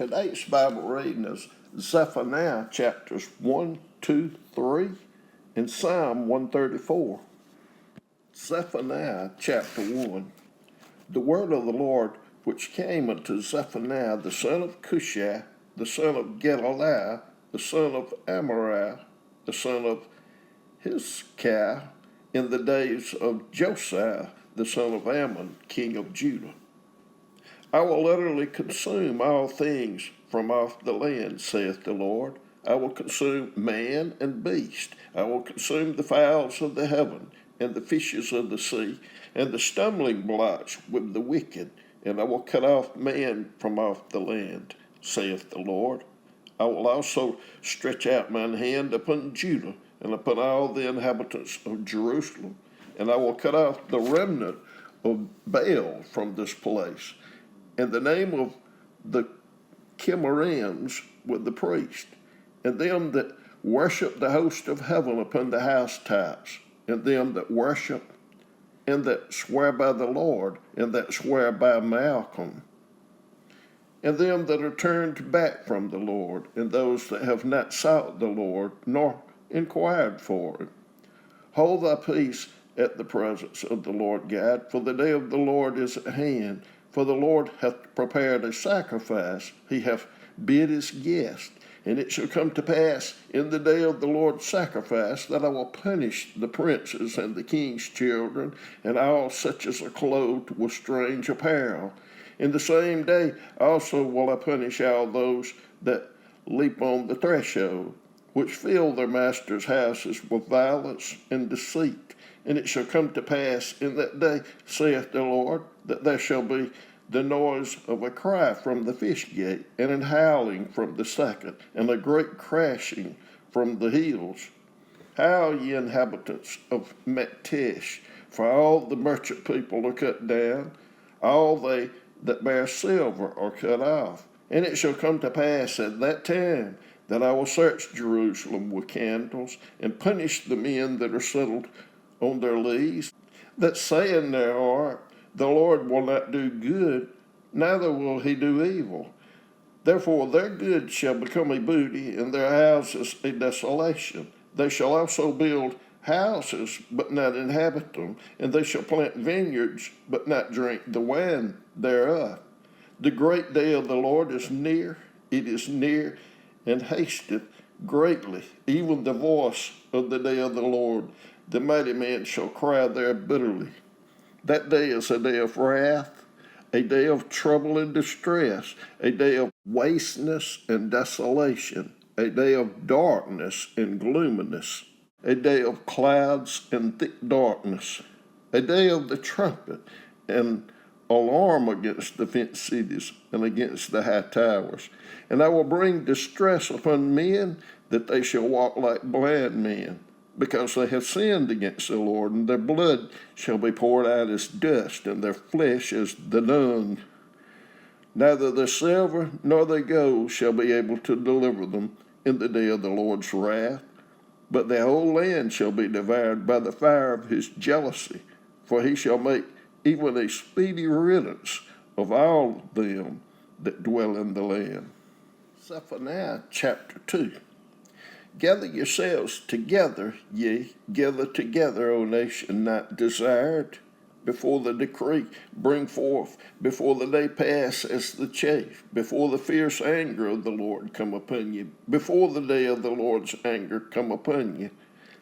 Today's Bible reading is Zephaniah chapters 1, 2, 3, and Psalm 134. Zephaniah chapter 1. The word of the Lord which came unto Zephaniah the son of Cushai, the son of Gedaliah, the son of Amariah, the son of Hezekiah, in the days of Josiah, the son of Ammon, king of Judah. I will utterly consume all things from off the land, saith the Lord. I will consume man and beast. I will consume the fowls of the heaven, and the fishes of the sea, and the stumbling blocks with the wicked, and I will cut off man from off the land, saith the Lord. I will also stretch out mine hand upon Judah, and upon all the inhabitants of Jerusalem, and I will cut off the remnant of Baal from this place, and the name of the Chimerims with the priest, and them that worship the host of heaven upon the housetops, and them that worship, and that swear by the Lord, and that swear by Malcolm, and them that are turned back from the Lord, and those that have not sought the Lord, nor inquired for it. Hold thy peace at the presence of the Lord God, for the day of the Lord is at hand. For the Lord hath prepared a sacrifice, he hath bid his guest. And it shall come to pass in the day of the Lord's sacrifice that I will punish the princes and the king's children, and all such as are clothed with strange apparel. In the same day also will I punish all those that leap on the threshold, which fill their masters' houses with violence and deceit. And it shall come to pass in that day, saith the Lord, that there shall be the noise of a cry from the fish gate, and an howling from the second, and a great crashing from the hills. Howl, ye inhabitants of Maktesh, for all the merchant people are cut down, all they that bear silver are cut off. And it shall come to pass at that time that I will search Jerusalem with candles, and punish the men that are settled on their lees, that say in their heart, the Lord will not do good, neither will he do evil. Therefore their good shall become a booty, and their houses a desolation. They shall also build houses, but not inhabit them, and they shall plant vineyards, but not drink the wine thereof. The great day of the Lord is near, it is near, and hasteth greatly, even the voice of the day of the Lord. The mighty man shall cry there bitterly. That day is a day of wrath, a day of trouble and distress, a day of wasteness and desolation, a day of darkness and gloominess, a day of clouds and thick darkness, a day of the trumpet and alarm against the fenced cities and against the high towers. And I will bring distress upon men, that they shall walk like blind men, because they have sinned against the Lord, and their blood shall be poured out as dust, and their flesh as the dung. Neither the silver nor the gold shall be able to deliver them in the day of the Lord's wrath, but the whole land shall be devoured by the fire of his jealousy, for he shall make even a speedy riddance of all them that dwell in the land. Zephaniah chapter 2. Gather yourselves together, ye, gather together, O nation not desired, before the decree bring forth, before the day pass as the chaff, before the fierce anger of the Lord come upon you, before the day of the Lord's anger come upon you.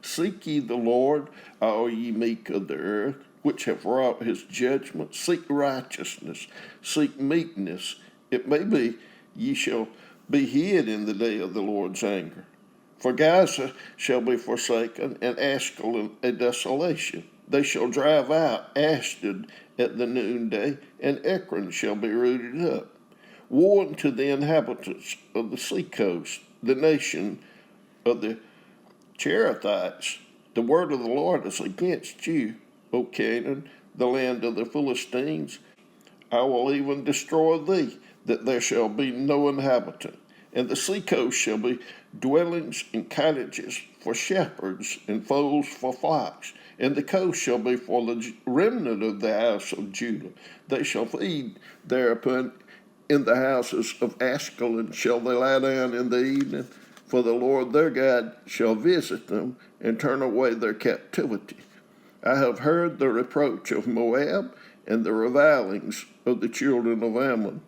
Seek ye the Lord, all ye meek of the earth, which have wrought his judgment. Seek righteousness, seek meekness. It may be ye shall be hid in the day of the Lord's anger. For Gaza shall be forsaken, and Ashkelon a desolation. They shall drive out Ashdod at the noonday, and Ekron shall be rooted up. Woe unto the inhabitants of the seacoast, the nation of the Cherethites. The word of the Lord is against you, O Canaan, the land of the Philistines. I will even destroy thee, that there shall be no inhabitant. And the seacoast shall be dwellings and cottages for shepherds, and folds for flocks. And the coast shall be for the remnant of the house of Judah. They shall feed thereupon in the houses of Ashkelon shall they lie down in the evening, for the Lord their God shall visit them and turn away their captivity. I have heard the reproach of Moab and the revilings of the children of Ammon,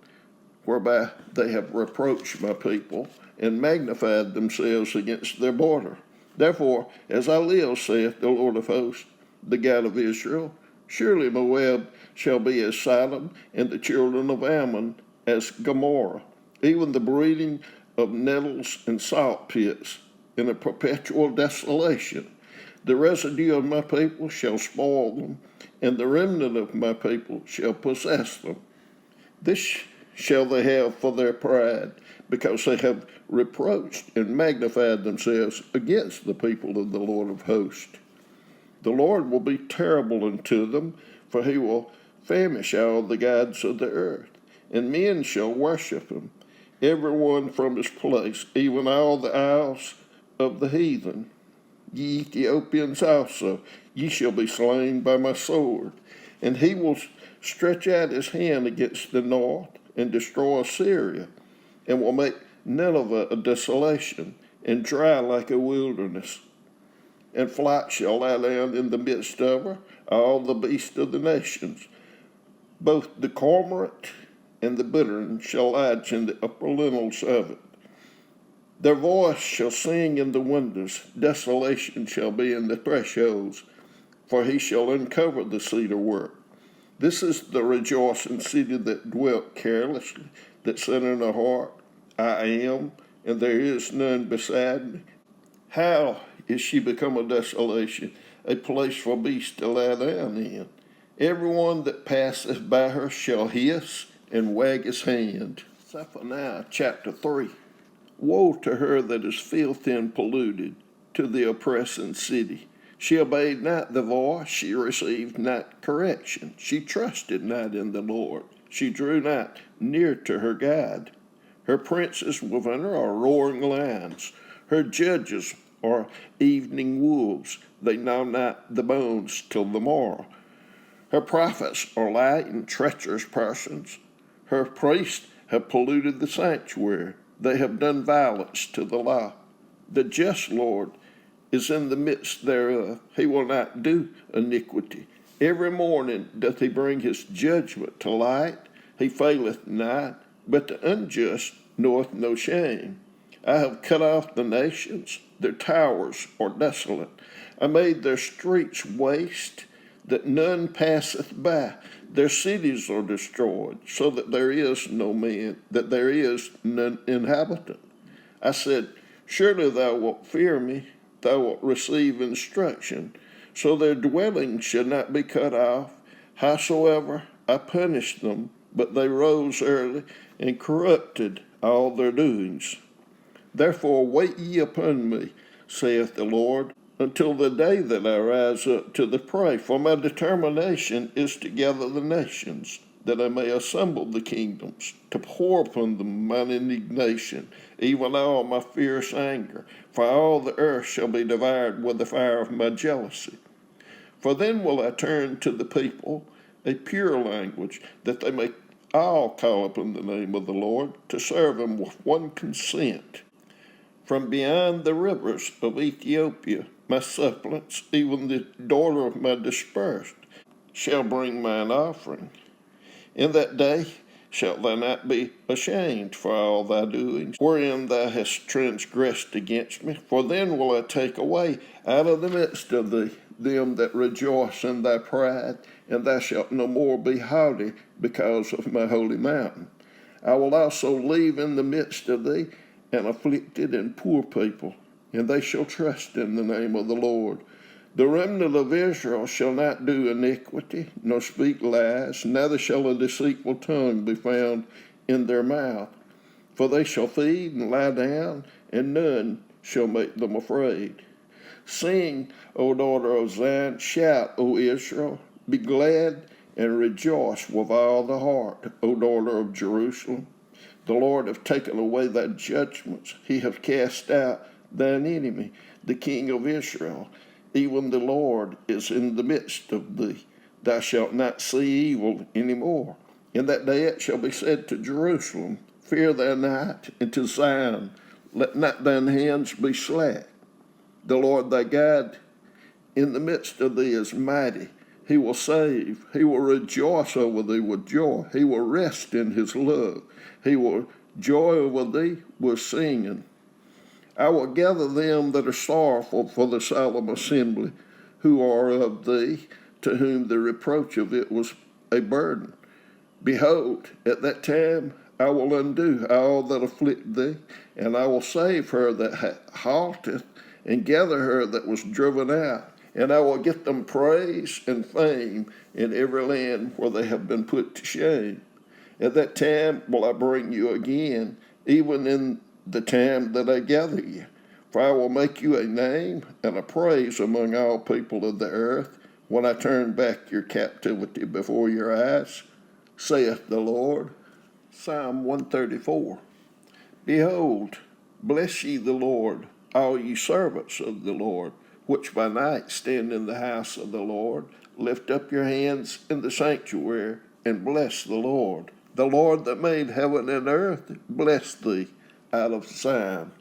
whereby they have reproached my people and magnified themselves against their border. Therefore, as I live, saith the Lord of hosts, the God of Israel, surely Moab shall be as Sodom, and the children of Ammon as Gomorrah, even the breeding of nettles and salt pits, in a perpetual desolation. The residue of my people shall spoil them, and the remnant of my people shall possess them. This shall they have for their pride, because they have reproached and magnified themselves against the people of the Lord of hosts. The Lord will be terrible unto them, for he will famish all the gods of the earth, and men shall worship him, every one from his place, even all the isles of the heathen. Ye Ethiopians also, ye shall be slain by my sword. And he will stretch out his hand against the north, and destroy Assyria, and will make Nineveh a desolation, and dry like a wilderness. And flight shall lie down in the midst of her, all the beasts of the nations. Both the cormorant and the bittern shall lodge in the upper lintels of it. Their voice shall sing in the windows, desolation shall be in the thresholds, for he shall uncover the cedar work. This is the rejoicing city that dwelt carelessly, that said in her heart, I am, and there is none beside me. How is she become a desolation, a place for beasts to lie down in? Every one that passeth by her shall hiss and wag his hand. Zephaniah chapter 3. Woe to her that is filthy and polluted, to the oppressing city. She obeyed not the voice, she received not correction. She trusted not in the Lord. She drew not near to her God. Her princes within her are roaring lions. Her judges are evening wolves. They gnaw not the bones till the morrow. Her prophets are light and treacherous persons. Her priests have polluted the sanctuary. They have done violence to the law. The just Lord is in the midst thereof. He will not do iniquity. Every morning doth he bring his judgment to light. He faileth not, but the unjust knoweth no shame. I have cut off the nations. Their towers are desolate. I made their streets waste, that none passeth by. Their cities are destroyed, so that there is no man, that there is none inhabitant. I said, surely thou wilt fear me, thou wilt receive instruction, so their dwelling should not be cut off. Howsoever I punished them, but they rose early and corrupted all their doings. Therefore wait ye upon me, saith the Lord, until the day that I rise up to the prey. For my determination is to gather the nations, that I may assemble the kingdoms, to pour upon them mine indignation, even all my fierce anger. For all the earth shall be devoured with the fire of my jealousy. For then will I turn to the people a pure language, that they may all call upon the name of the Lord, to serve him with one consent. From beyond the rivers of Ethiopia, my suppliants, even the daughter of my dispersed, shall bring mine offering. In that day shalt thou not be ashamed for all thy doings, wherein thou hast transgressed against me. For then will I take away out of the midst of thee them that rejoice in thy pride, and thou shalt no more be haughty because of my holy mountain. I will also leave in the midst of thee an afflicted and poor people, and they shall trust in the name of the Lord. The remnant of Israel shall not do iniquity, nor speak lies, neither shall a deceitful tongue be found in their mouth. For they shall feed and lie down, and none shall make them afraid. Sing, O daughter of Zion, shout, O Israel, be glad and rejoice with all the heart, O daughter of Jerusalem. The Lord hath taken away thy judgments, he hath cast out thine enemy, the King of Israel. Even the Lord is in the midst of thee. Thou shalt not see evil any more. In that day it shall be said to Jerusalem, Fear thou not, and to Zion, Let not thine hands be slack. The Lord thy God in the midst of thee is mighty. He will save. He will rejoice over thee with joy. He will rest in his love. He will joy over thee with singing. I will gather them that are sorrowful for the solemn assembly, who are of thee, to whom the reproach of it was a burden. Behold, at that time I will undo all that afflict thee, and I will save her that halteth, and gather her that was driven out. And I will get them praise and fame in every land where they have been put to shame. At that time will I bring you again, even in the time that I gather you. For I will make you a name and a praise among all people of the earth, when I turn back your captivity before your eyes, saith the Lord. Psalm 134. Behold, bless ye the Lord, all ye servants of the Lord, which by night stand in the house of the Lord. Lift up your hands in the sanctuary, and bless the Lord. The Lord that made heaven and earth, bless thee out of Zion.